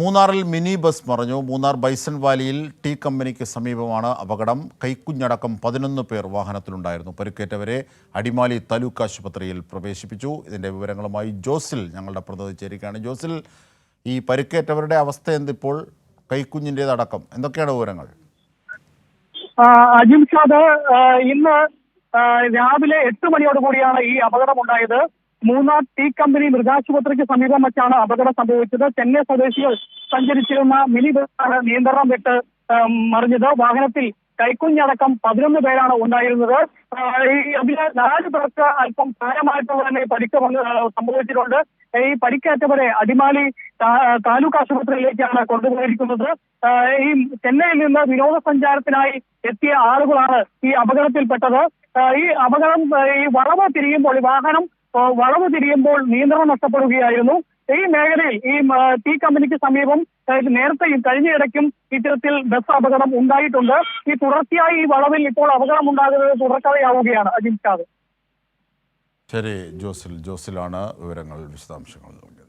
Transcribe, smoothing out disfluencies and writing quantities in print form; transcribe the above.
മൂന്നാറിൽ mini bus മറിഞ്ഞു. Munnar bison വാലിയിൽ tea കമ്പനിക്ക് സമീപമാണ് അപകടം. കൈക്കുഞ്ഞടക്കം 11 പേർ വാഹനത്തിലുണ്ടായിരുന്നു. പരിക്കേറ്റവരെ അടിമാലി താലൂക്ക് ആശുപത്രിയിൽ പ്രവേശിപ്പിച്ചു. ഇതിൻ്റെ വിവരങ്ങളുമായി ജോസിൽ ഞങ്ങളുടെ പ്രതിനിധി ചേരുകയാണ്. ജോസിൽ, ഈ പരിക്കേറ്റവരുടെ അവസ്ഥ എന്തിപ്പോൾ? കൈക്കുഞ്ഞിൻ്റെതടക്കം എന്തൊക്കെയാണ് വിവരങ്ങൾ? അജിംഷാദ്, ഇന്ന് രാവിലെ 8 മണിയോടുകൂടിയാണ് ഈ അപകടമുണ്ടായത്. മൂന്നാർ ടീ കമ്പനി മൃഗാശുപത്രിക്ക് സമീപം വെച്ചാണ് അപകടം സംഭവിച്ചത്. ചെന്നൈ സ്വദേശികൾ സഞ്ചരിച്ചിരുന്ന മിനി ബസ്സാണ് നിയന്ത്രണം വിട്ട് മറിഞ്ഞത്. വാഹനത്തിൽ കൈക്കുഞ്ഞടക്കം 11 പേരാണ് ഉണ്ടായിരുന്നത്. അതിൽ 4 പേർക്ക് അല്പം സാരമായിട്ടുള്ള തന്നെ പരിക്ക് സംഭവിച്ചിട്ടുണ്ട്. ഈ പരിക്കേറ്റവരെ അടിമാലി താലൂക്ക് ആശുപത്രിയിലേക്കാണ് കൊണ്ടുപോയിരിക്കുന്നത്. ഈ ചെന്നൈയിൽ നിന്ന് വിനോദസഞ്ചാരത്തിനായി എത്തിയ ആളുകളാണ് ഈ അപകടത്തിൽപ്പെട്ടത്. ഈ അപകടം ഈ വളവ് തിരിയുമ്പോൾ നിയന്ത്രണം നഷ്ടപ്പെടുകയായിരുന്നു. ഈ മേഖലയിൽ ഈ ടീ കമ്പനിക്ക് സമീപം നേരത്തെയും കഴിഞ്ഞയിടയ്ക്കും ഇത്തരത്തിൽ ബസ് അപകടം ഉണ്ടായിട്ടുണ്ട്. ഈ തുടർച്ചയായി ഈ വളവിൽ ഇപ്പോൾ അപകടം ഉണ്ടാകുന്നത് തുടർക്കഥയാവുകയാണ്. അജിംഷാദ്. ശരി, ജോസിലാണ് വിവരങ്ങൾ വിശദാംശങ്ങൾ നൽകിയത്.